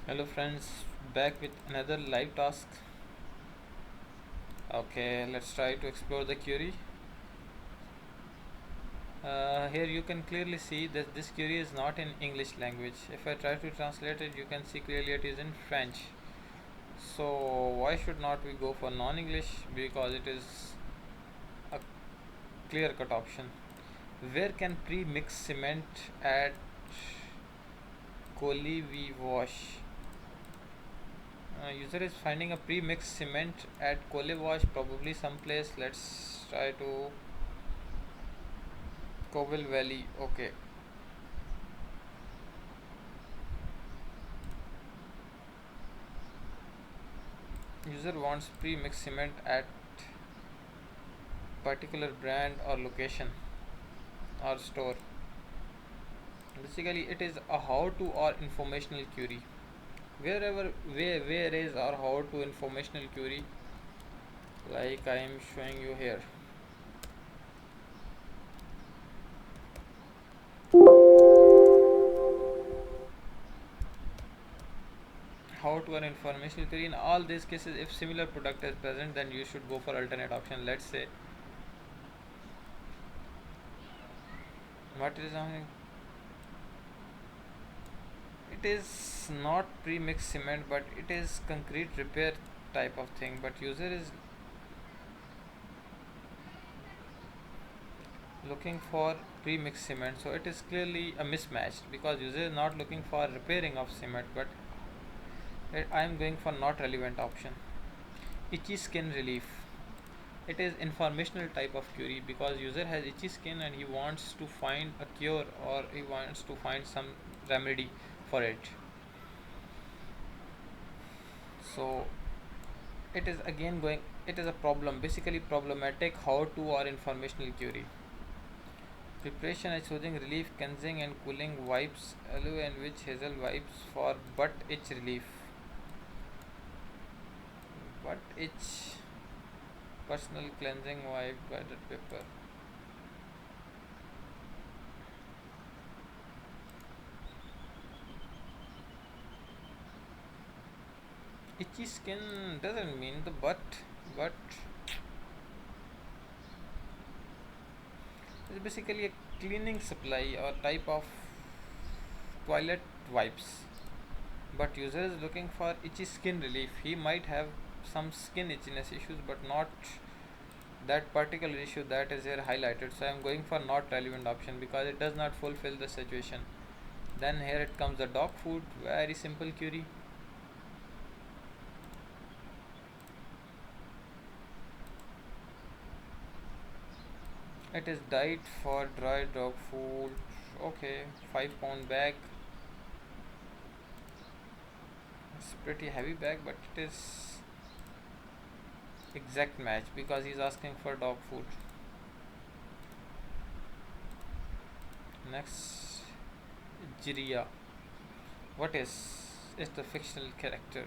Hello friends, back with another live task. Okay, let's try to explore the query. Here you can clearly see that this query is not in English language. If I try to translate it, you can see clearly it is in French. So why should not we go for non-English? Because it is a clear-cut option. Where can pre-mix cement at Collie wash? User is finding a pre-mixed cement at Wash, probably someplace. Let's try to Covell Valley. Okay. User wants pre-mixed cement at particular brand or location or store. Basically, it is a how-to or informational query. Where is our how-to informational query? Like I am showing you here. How to an informational query. In all these cases, if similar product is present, then you should go for alternate option. Let's say what is on it is not pre-mixed cement, but it is concrete repair type of thing. But user is looking for pre-mixed cement, so it is clearly a mismatch because user is not looking for repairing of cement, but I am going for not relevant option. Itchy skin relief. It is informational type of query because user has itchy skin and he wants to find a cure or he wants to find some remedy for it. So it is again going, it is a problem, basically problematic how to or informational query. Preparation is soothing relief, cleansing and cooling wipes, aloe and witch hazel wipes for butt itch relief. Butt itch, personal cleansing wipe, guided paper. Itchy skin doesn't mean the butt, but it's basically a cleaning supply or type of toilet wipes. But user is looking for itchy skin relief. He might have some skin itchiness issues, but not that particular issue that is here highlighted. So I am going for not relevant option because it does not fulfill the situation. Then here it comes the dog food, very simple query. It is diet for dry dog food. Okay, 5 pound bag. It's pretty heavy bag, but it is exact match because he's asking for dog food. Next, Jiria. What is? It's the fictional character.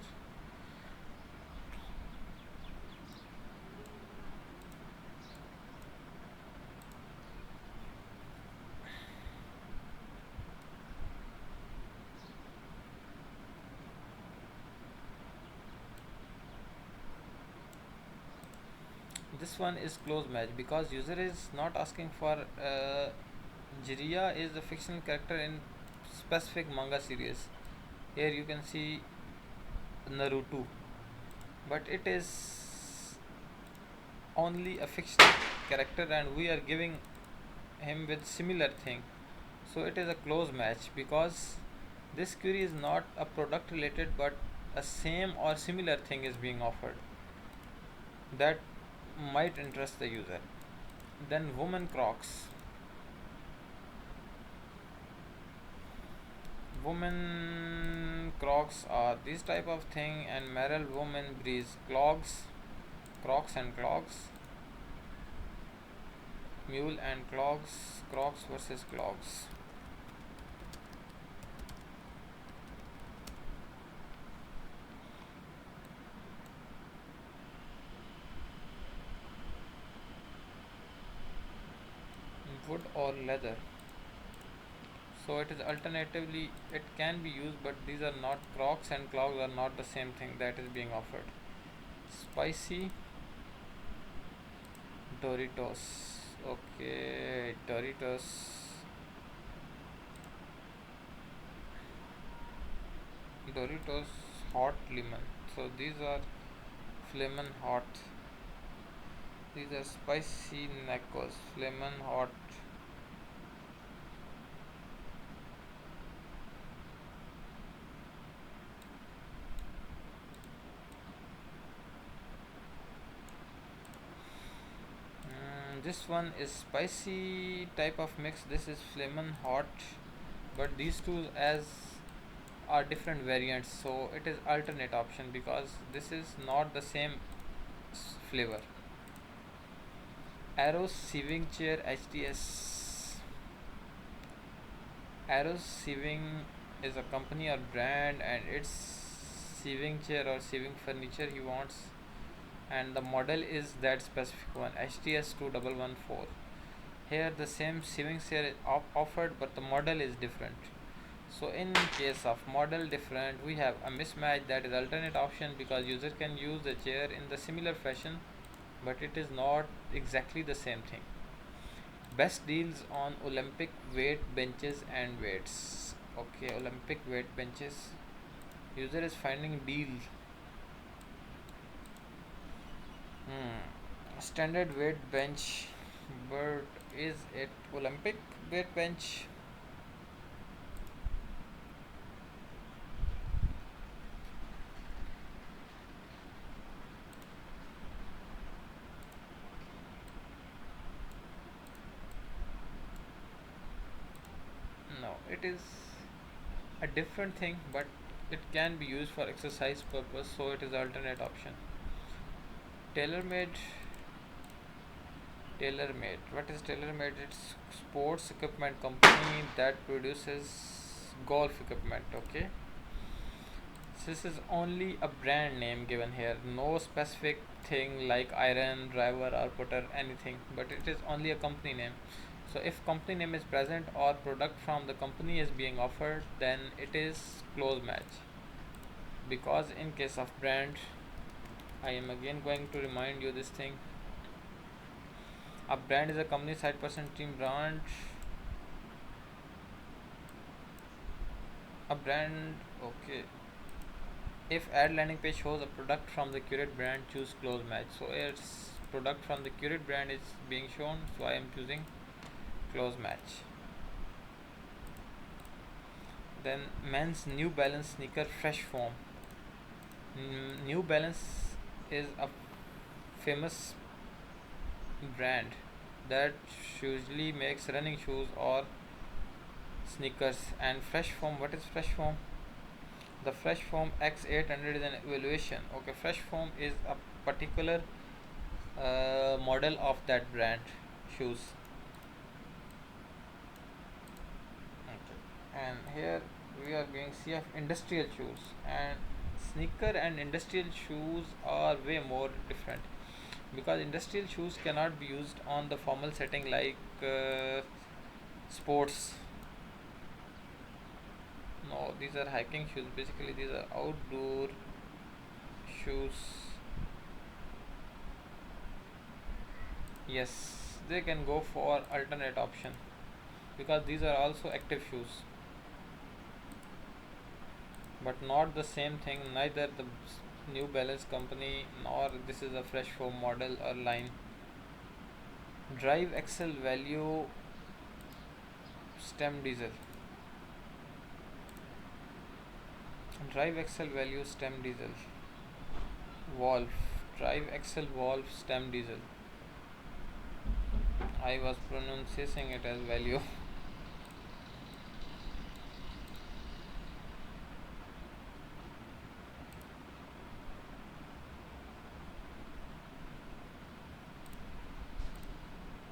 This one is close match because user is not asking for Jiraiya is a fictional character in specific manga series. Here you can see Naruto, but it is only a fictional character and we are giving him with similar thing. So it is a close match because this query is not a product related but a same or similar thing is being offered that might interest the user. Then woman crocs. Woman crocs are this type of thing and Merrill woman breeze clogs, crocs and clogs, mule and clogs, crocs versus clogs. Wood or leather. So it is alternatively, it can be used, but these are not, crocs and clogs are not the same thing that is being offered. Spicy Doritos. Okay, Doritos. Doritos hot lemon. So these are flamin' hot. These are spicy nachos. Flamin' hot. This one is spicy type of mix. This is flamin' hot. But these two as are different variants. So it is alternate option because this is not the same flavor. Arrow's Sieving Chair HTS. Arrow's Sieving is a company or brand, and it's sieving chair or sieving furniture he wants, and the model is that specific one, HTS 2114. Here the same sieving chair is offered, but the model is different. So in case of model different, we have a mismatch, that is alternate option, because user can use the chair in the similar fashion, but it is not exactly the same thing. Best deals on Olympic weight benches and weights. Okay, Olympic weight benches. User is finding deal. Standard weight bench, but is it Olympic weight bench? No, it is a different thing, but it can be used for exercise purpose, so it is alternate option. TaylorMade. TaylorMade. What is TaylorMade? It's sports equipment company that produces golf equipment. Okay. This is only a brand name given here. No specific thing like iron, driver, or putter, anything. But it is only a company name. So if company name is present or product from the company is being offered, then it is close match. Because in case of brand, I am again going to remind you this thing. A brand is a company side person team brand. A brand, okay. If ad landing page shows a product from the curate brand, choose close match. So it's product from the curate brand is being shown, so I am choosing close match. Then men's New Balance sneaker fresh foam. New Balance is a famous brand that usually makes running shoes or sneakers. And fresh foam, what is fresh foam? The fresh foam X800 is an evaluation. Okay, fresh foam is a particular model of that brand shoes. Okay. And here we are going to see of industrial shoes, and sneaker and industrial shoes are way more different, because industrial shoes cannot be used on the formal setting like sports. No, these are hiking shoes. Basically, these are outdoor shoes. Yes, they can go for alternate option because these are also active shoes, but not the same thing. Neither the New Balance company nor this is a fresh foam model or line. Drive axle value stem diesel. Drive axle value stem diesel. Valve. Drive axle valve stem diesel. I was pronouncing it as value.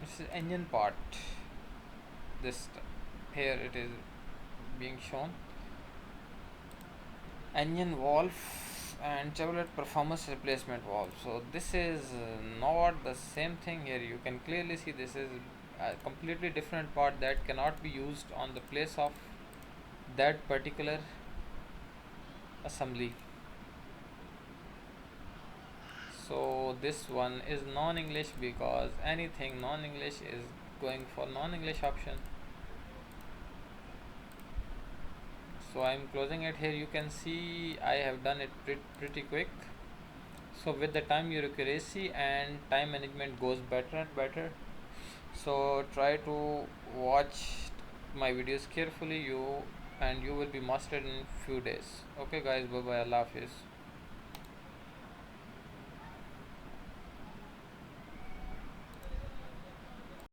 This is engine part. This here it is being shown. Engine valve and Chevrolet performance replacement valve. So this is not the same thing here. You can clearly see this is a completely different part that cannot be used on the place of that particular assembly. So this one is non-English because anything non-English is going for non-English option. So I'm closing it here. You can see I have done it pretty quick. So with the time, your accuracy and time management goes better and better. So try to watch my videos carefully, you, and you will be mastered in few days. Okay guys, bye bye, Allah Hafiz.